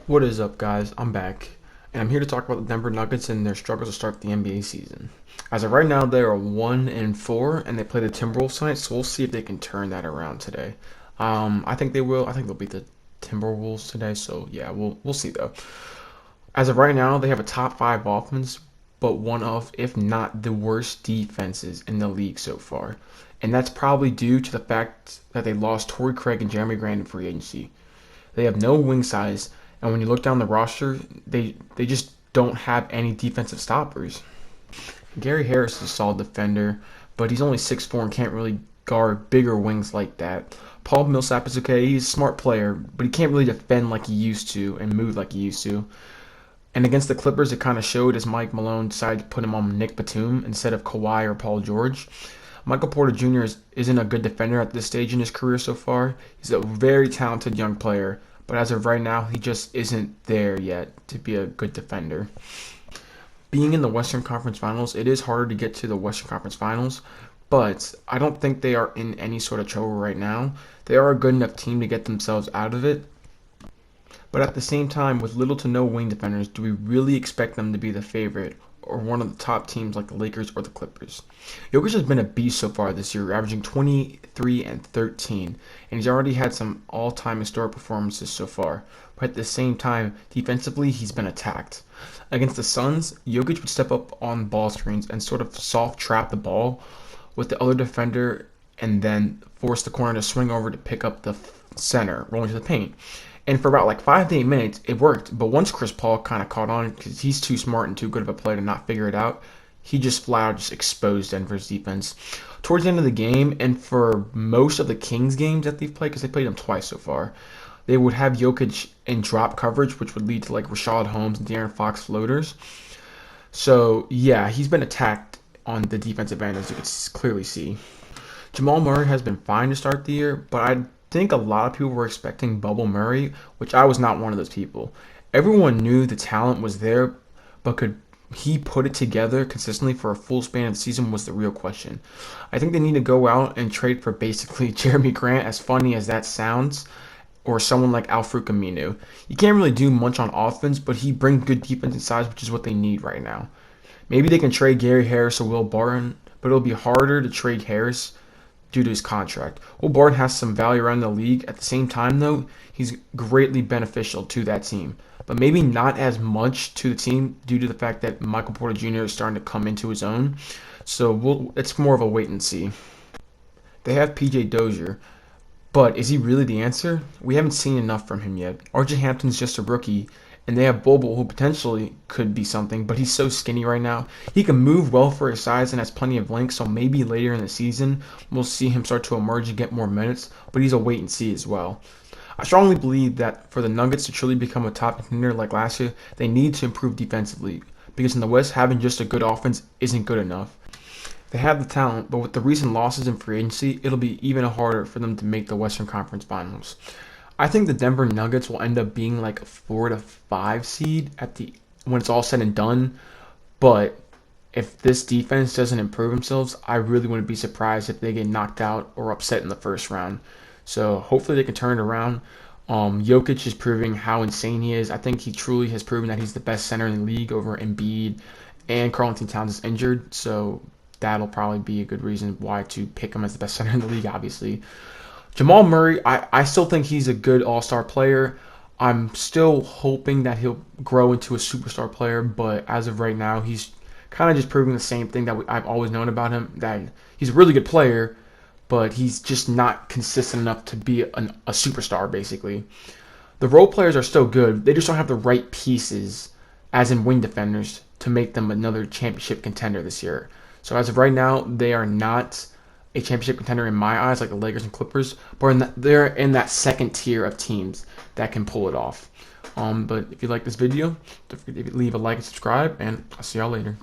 What is up, guys? I'm back, and I'm here to talk about the Denver Nuggets and their struggles to start the NBA season. As of right now, they are 1-4, and they play the Timberwolves tonight, so we'll see if they can turn that around today. I think they will. I think they'll beat the Timberwolves today, so yeah, we'll see though. As of right now, they have a top five offense, but one of, if not the worst defenses in the league so far. And that's probably due to the fact that they lost Torrey Craig and Jeremy Grant in free agency. They have no wing size, and when you look down the roster, they just don't have any defensive stoppers. Gary Harris is a solid defender, but he's only 6'4" and can't really guard bigger wings like that. Paul Millsap is okay. He's a smart player, but he can't really defend like he used to and move like he used to. And against the Clippers, it kind of showed as Mike Malone decided to put him on Nick Batum instead of Kawhi or Paul George. Michael Porter Jr. Isn't a good defender at this stage in his career so far. He's a very talented young player, but as of right now, he just isn't there yet to be a good defender. Being in the Western Conference Finals, it is harder to get to the Western Conference Finals, but I don't think they are in any sort of trouble right now. They are a good enough team to get themselves out of it, but at the same time, with little to no wing defenders, do we really expect them to be the favorite or one of the top teams like the Lakers or the Clippers? Jokic has been a beast so far this year, averaging 23 and 13, and he's already had some all-time historic performances so far. But at the same time, defensively, he's been attacked. Against the Suns, Jokic would step up on ball screens and sort of soft trap the ball with the other defender and then force the corner to swing over to pick up the center, rolling to the paint. And for about like 5 to 8 minutes, it worked. But once Chris Paul kind of caught on, because he's too smart and too good of a player to not figure it out, he just flat out just exposed Denver's defense. Towards the end of the game, and for most of the Kings games that they've played, because they played them twice so far, they would have Jokic in drop coverage, which would lead to like Rashad Holmes and De'Aaron Fox floaters. So yeah, he's been attacked on the defensive end, as you can clearly see. Jamal Murray has been fine to start the year, but I think a lot of people were expecting Bubble Murray, which I was not one of those people. Everyone knew the talent was there, but could he put it together consistently for a full span of the season was the real question. I think they need to go out and trade for basically Jeremy Grant, as funny as that sounds, or someone like Al-Farouq Aminu. He can't really do much on offense, but he brings good defensive size, which is what they need right now. Maybe they can trade Gary Harris or Will Barton, but it'll be harder to trade Harris due to his contract. Will Barton has some value around the league. At the same time, though, he's greatly beneficial to that team, but maybe not as much to the team due to the fact that Michael Porter Jr. is starting to come into his own. So it's more of a wait and see. They have PJ Dozier, but is he really the answer? We haven't seen enough from him yet. RJ Hampton's just a rookie, and they have Bobo, who potentially could be something, but he's so skinny right now. He can move well for his size and has plenty of length, so maybe later in the season we'll see him start to emerge and get more minutes, but he's a wait and see as well. I strongly believe that for the Nuggets to truly become a top contender like last year, they need to improve defensively, because in the West, having just a good offense isn't good enough. They have the talent, but with the recent losses in free agency, it'll be even harder for them to make the Western Conference Finals. I think the Denver Nuggets will end up being like a 4 to 5 seed when it's all said and done. But if this defense doesn't improve themselves, I really wouldn't be surprised if they get knocked out or upset in the first round. So hopefully they can turn it around. Jokic is proving how insane he is. I think he truly has proven that he's the best center in the league over Embiid, and Karl-Anthony Towns is injured, so that'll probably be a good reason why to pick him as the best center in the league, obviously. Jamal Murray, I still think he's a good all-star player. I'm still hoping that he'll grow into a superstar player, but as of right now, he's kind of just proving the same thing that I've always known about him, that he's a really good player, but he's just not consistent enough to be a superstar, basically. The role players are still good. They just don't have the right pieces, as in wing defenders, to make them another championship contender this year. So as of right now, they are not a championship contender in my eyes, like the Lakers and Clippers, but they're in that second tier of teams that can pull it off. But if you like this video, don't forget to leave a like and subscribe, and I'll see y'all later.